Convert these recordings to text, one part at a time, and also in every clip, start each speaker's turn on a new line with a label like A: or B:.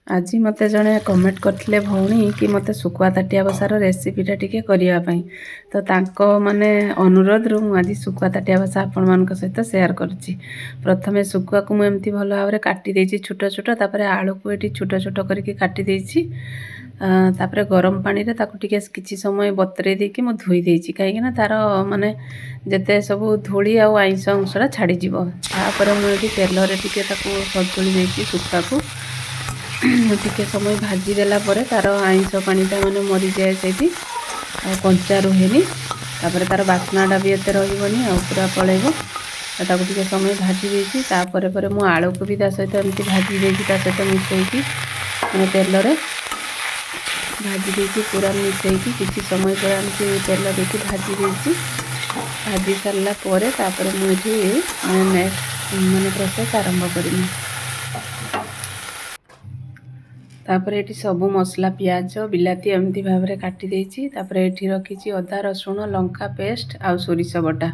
A: ଆଜି ମୋତେ ଜଣେ କମେଣ୍ଟ କରିଥିଲେ ଭଉଣୀ କି ମୋତେ ଶୁଖୁଆ ତାଟିଆ ବସାର ରେସିପିଟା ଟିକେ କରିବା ପାଇଁ। ତ ତାଙ୍କ ଅନୁରୋଧରୁ ମୁଁ ଆଜି ଶୁଖୁଆ ତାଟିଆ ବସା ଆପଣମାନଙ୍କ ସହିତ ସେୟାର କରୁଛି। ପ୍ରଥମେ ଶୁଖୁଆକୁ ମୁଁ ଏମିତି ଭଲ ଭାବରେ କାଟି ଦେଇଛି ଛୋଟ ଛୋଟ, ତାପରେ ଆଳୁକୁ ଏଠି ଛୋଟ ଛୋଟ କରିକି କାଟି ଦେଇଛି। ତାପରେ ଗରମ ପାଣିରେ ତାକୁ ଟିକେ କିଛି ସମୟ ବତୁରେଇ ଦେଇକି ମୁଁ ଧୋଇ ଦେଇଛି, କାହିଁକିନା ତାର ଯେତେ ସବୁ ଧୂଳି ଆଉ ଆଇଁଷ ଅଂଶଟା ଛାଡ଼ିଯିବ। ତାପରେ ମୁଁ ଏଠି ତେଲରେ ଟିକେ ତାକୁ ସନ୍ତୁଳି ଦେଇଛି ଶୁଖୁଆକୁ। ଟିକେ ସମୟ ଭାଜି ଦେଲା ପରେ ତାର ଆଇଁଷ ପାଣିଟା ମରିଯାଏ ସେଇଠି, ଆଉ କଞ୍ଚା ରୁହେନି। ତାପରେ ତାର ବାସ୍ନାଟା ବି ଏତେ ରହିବନି, ଆଉ ପୁରା ପଳେଇବ। ତାକୁ ଟିକେ ସମୟ ଭାଜି ଦେଇଛି। ତାପରେ ମୁଁ ଆଳୁକୁ ବି ତା ସହିତ ଏମିତି ଭାଜି ଦେଇଛି, ତା ସହିତ ମିଶେଇକି ତେଲରେ ଭାଜି ଦେଇଛି। ପୁରା ମିଶେଇକି କିଛି ସମୟ ପୁରା ଏମିତି ତେଲ ଦେଇକି ଭାଜି ଦେଇଛି। ଭାଜି ସାରିଲା ପରେ ତାପରେ ମୁଁ ଏଠି ନେକ୍ସଟ ପ୍ରୋସେସ୍ ଆରମ୍ଭ କରିବି। ତାପରେ ଏଠି ସବୁ ମସଲା ପିଆଜ ବିଲାତି ଏମିତି ଭାବରେ କାଟି ଦେଇଛି। ତାପରେ ଏଠି ରଖିଛି ଅଦା ରସୁଣ ଲଙ୍କା ପେଷ୍ଟ ଆଉ ସୋରିଷ ବଟା,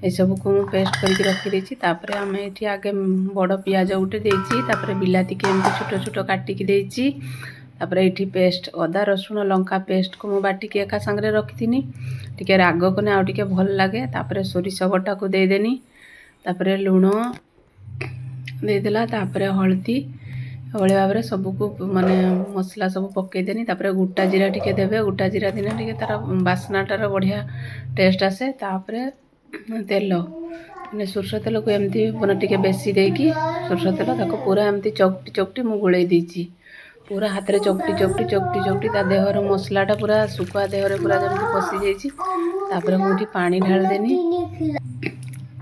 A: ଏସବୁକୁ ମୁଁ ପେଷ୍ଟ କରିକି ରଖିଦେଇଛି। ତାପରେ ଆମେ ଏଠି ଆଗେ ବଡ଼ ପିଆଜ ଗୋଟେ ଦେଇଛି, ତାପରେ ବିଲାତିକି ଏମିତି ଛୋଟ ଛୋଟ କାଟିକି ଦେଇଛି। ତାପରେ ଏଠି ପେଷ୍ଟ ଅଦା ରସୁଣ ଲଙ୍କା ପେଷ୍ଟକୁ ମୁଁ ବାଟିକି ଏକା ସାଙ୍ଗରେ ରଖିଥିନି, ଟିକେ ରାଗ କଲେ ଆଉ ଟିକେ ଭଲ ଲାଗେ। ତାପରେ ସୋରିଷ ବଟାକୁ ଦେଇଦେନି, ତାପରେ ଲୁଣ ଦେଇଦେଲା, ତାପରେ ହଳଦୀ ଏଭଳି ଭାବରେ ସବୁକୁ ମସଲା ସବୁ ପକେଇଦେନି। ତାପରେ ଗୋଟା ଜିରା ଟିକେ ଦେବେ, ଗୋଟା ଜିରା ଦିନେ ଟିକେ ତାର ବାସ୍ନାଟାର ବଢ଼ିଆ ଟେଷ୍ଟ ଆସେ। ତାପରେ ତେଲ ସୋରିଷ ତେଲକୁ ଏମିତି ଟିକେ ବେଶୀ ଦେଇକି ସୋରିଷ ତେଲ ତାକୁ ପୁରା ଏମିତି ଚକଟି ମୁଁ ଗୋଳେଇ ଦେଇଛି। ପୁରା ହାତରେ ଚକଟି ତା ଦେହର ମସଲାଟା ପୁରା ଶୁଖୁଆ ଦେହରେ ପୁରା ଯେମିତି ପଶି ଯାଇଛି। ତାପରେ ମୁଁ ଏଠି ପାଣି ଢାଳିଦେନି।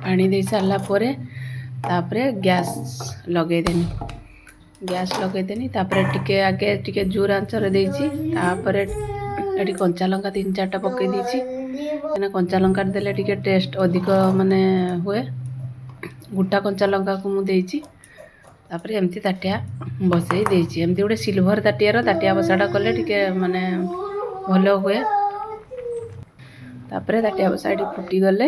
A: ପାଣି ଦେଇ ସାରିଲା ପରେ ତାପରେ ଗ୍ୟାସ୍ ଲଗେଇଦେନି। ତାପରେ ଆଗେ ଟିକେ ଜୋର ଆଞ୍ଚରେ ଦେଇଛି। ତାପରେ ଏଠି କଞ୍ଚା ଲଙ୍କା 3-4ଟା ପକେଇ ଦେଇଛି, କାହିଁକିନା କଞ୍ଚା ଲଙ୍କା ଦେଲେ ଟିକେ ଟେଷ୍ଟ ଅଧିକ ହୁଏ। ଗୋଟା କଞ୍ଚା ଲଙ୍କାକୁ ମୁଁ ଦେଇଛି। ତାପରେ ଏମିତି ତାଟିଆ ବସେଇ ଦେଇଛି। ଏମିତି ଗୋଟେ ସିଲଭର ତାଟିଆ ବସାଟା କଲେ ଟିକେ ଭଲ ହୁଏ। ତାପରେ ତାଟିଆ ବସା ଏଠି ଫୁଟିଗଲେ